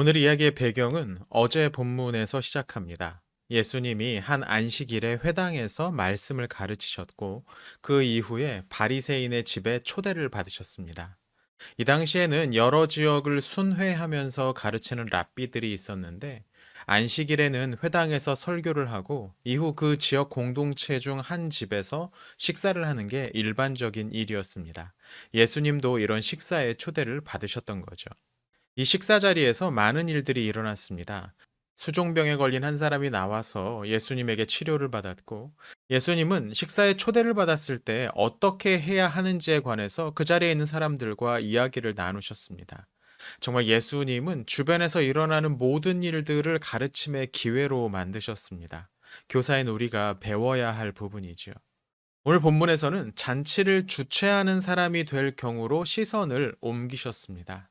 오늘 이야기의 배경은 어제 본문에서 시작합니다. 예수님이 한 안식일에 회당에서 말씀을 가르치셨고 그 이후에 바리새인의 집에 초대를 받으셨습니다. 이 당시에는 여러 지역을 순회하면서 가르치는 랍비들이 있었는데 안식일에는 회당에서 설교를 하고 이후 그 지역 공동체 중 한 집에서 식사를 하는 게 일반적인 일이었습니다. 예수님도 이런 식사에 초대를 받으셨던 거죠. 이 식사 자리에서 많은 일들이 일어났습니다. 수종병에 걸린 한 사람이 나와서 예수님에게 치료를 받았고, 예수님은 식사에 초대를 받았을 때 어떻게 해야 하는지에 관해서 그 자리에 있는 사람들과 이야기를 나누셨습니다. 정말 예수님은 주변에서 일어나는 모든 일들을 가르침의 기회로 만드셨습니다. 교사인 우리가 배워야 할 부분이지요. 오늘 본문에서는 잔치를 주최하는 사람이 될 경우로 시선을 옮기셨습니다.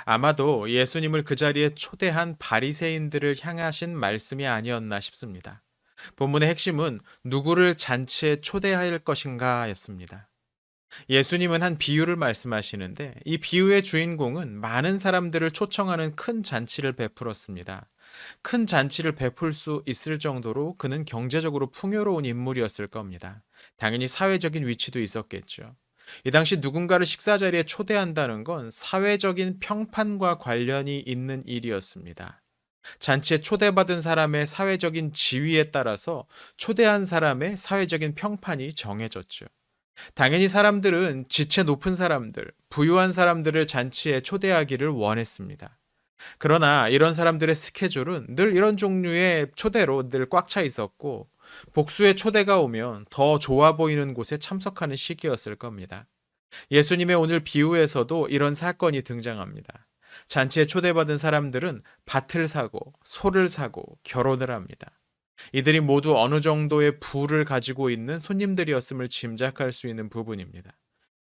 아마도 예수님을 그 자리에 초대한 바리새인들을 향하신 말씀이 아니었나 싶습니다. 본문의 핵심은 누구를 잔치에 초대할 것인가였습니다. 예수님은 한 비유를 말씀하시는데 이 비유의 주인공은 많은 사람들을 초청하는 큰 잔치를 베풀었습니다. 큰 잔치를 베풀 수 있을 정도로 그는 경제적으로 풍요로운 인물이었을 겁니다. 당연히 사회적인 위치도 있었겠죠. 이 당시 누군가를 식사 자리에 초대한다는 건 사회적인 평판과 관련이 있는 일이었습니다. 잔치에 초대받은 사람의 사회적인 지위에 따라서 초대한 사람의 사회적인 평판이 정해졌죠. 당연히 사람들은 지체 높은 사람들, 부유한 사람들을 잔치에 초대하기를 원했습니다. 그러나 이런 사람들의 스케줄은 늘 이런 종류의 초대로 늘 꽉 차 있었고, 복수의 초대가 오면 더 좋아 보이는 곳에 참석하는 시기였을 겁니다. 예수님의 오늘 비유에서도 이런 사건이 등장합니다. 잔치에 초대받은 사람들은 밭을 사고, 소를 사고, 결혼을 합니다. 이들이 모두 어느 정도의 부를 가지고 있는 손님들이었음을 짐작할 수 있는 부분입니다.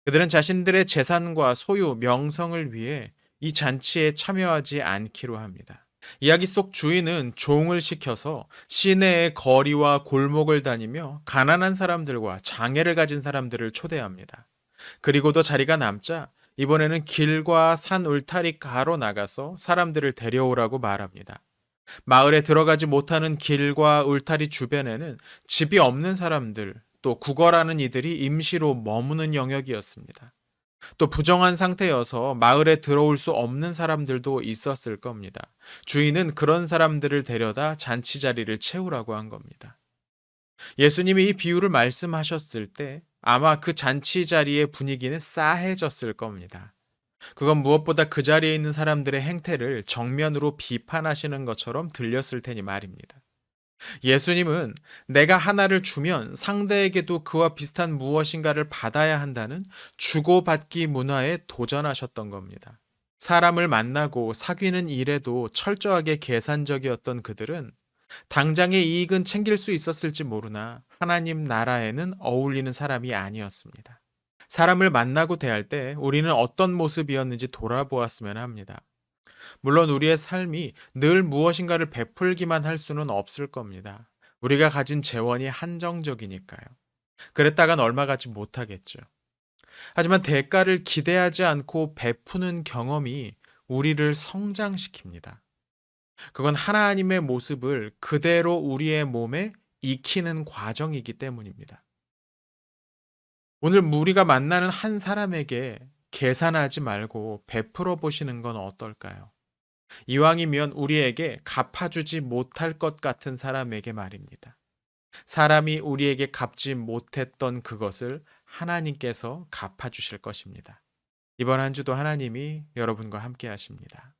그들은 자신들의 재산과 소유, 명성을 위해 이 잔치에 참여하지 않기로 합니다. 이야기 속 주인은 종을 시켜서 시내의 거리와 골목을 다니며 가난한 사람들과 장애를 가진 사람들을 초대합니다. 그리고도 자리가 남자 이번에는 길과 산 울타리 가로 나가서 사람들을 데려오라고 말합니다. 마을에 들어가지 못하는 길과 울타리 주변에는 집이 없는 사람들, 또 구걸하는 이들이 임시로 머무는 영역이었습니다. 또 부정한 상태여서 마을에 들어올 수 없는 사람들도 있었을 겁니다. 주인은 그런 사람들을 데려다 잔치 자리를 채우라고 한 겁니다. 예수님이 이 비유를 말씀하셨을 때 아마 그 잔치 자리의 분위기는 싸해졌을 겁니다. 그건 무엇보다 그 자리에 있는 사람들의 행태를 정면으로 비판하시는 것처럼 들렸을 테니 말입니다. 예수님은 내가 하나를 주면 상대에게도 그와 비슷한 무엇인가를 받아야 한다는 주고받기 문화에 도전하셨던 겁니다. 사람을 만나고 사귀는 일에도 철저하게 계산적이었던 그들은 당장의 이익은 챙길 수 있었을지 모르나 하나님 나라에는 어울리는 사람이 아니었습니다. 사람을 만나고 대할 때 우리는 어떤 모습이었는지 돌아보았으면 합니다. 물론 우리의 삶이 늘 무엇인가를 베풀기만 할 수는 없을 겁니다. 우리가 가진 재원이 한정적이니까요. 그랬다간 얼마 가지 못하겠죠. 하지만 대가를 기대하지 않고 베푸는 경험이 우리를 성장시킵니다. 그건 하나님의 모습을 그대로 우리의 몸에 익히는 과정이기 때문입니다. 오늘 우리가 만나는 한 사람에게 계산하지 말고 베풀어 보시는 건 어떨까요? 이왕이면 우리에게 갚아주지 못할 것 같은 사람에게 말입니다. 사람이 우리에게 갚지 못했던 그것을 하나님께서 갚아주실 것입니다. 이번 한 주도 하나님이 여러분과 함께 하십니다.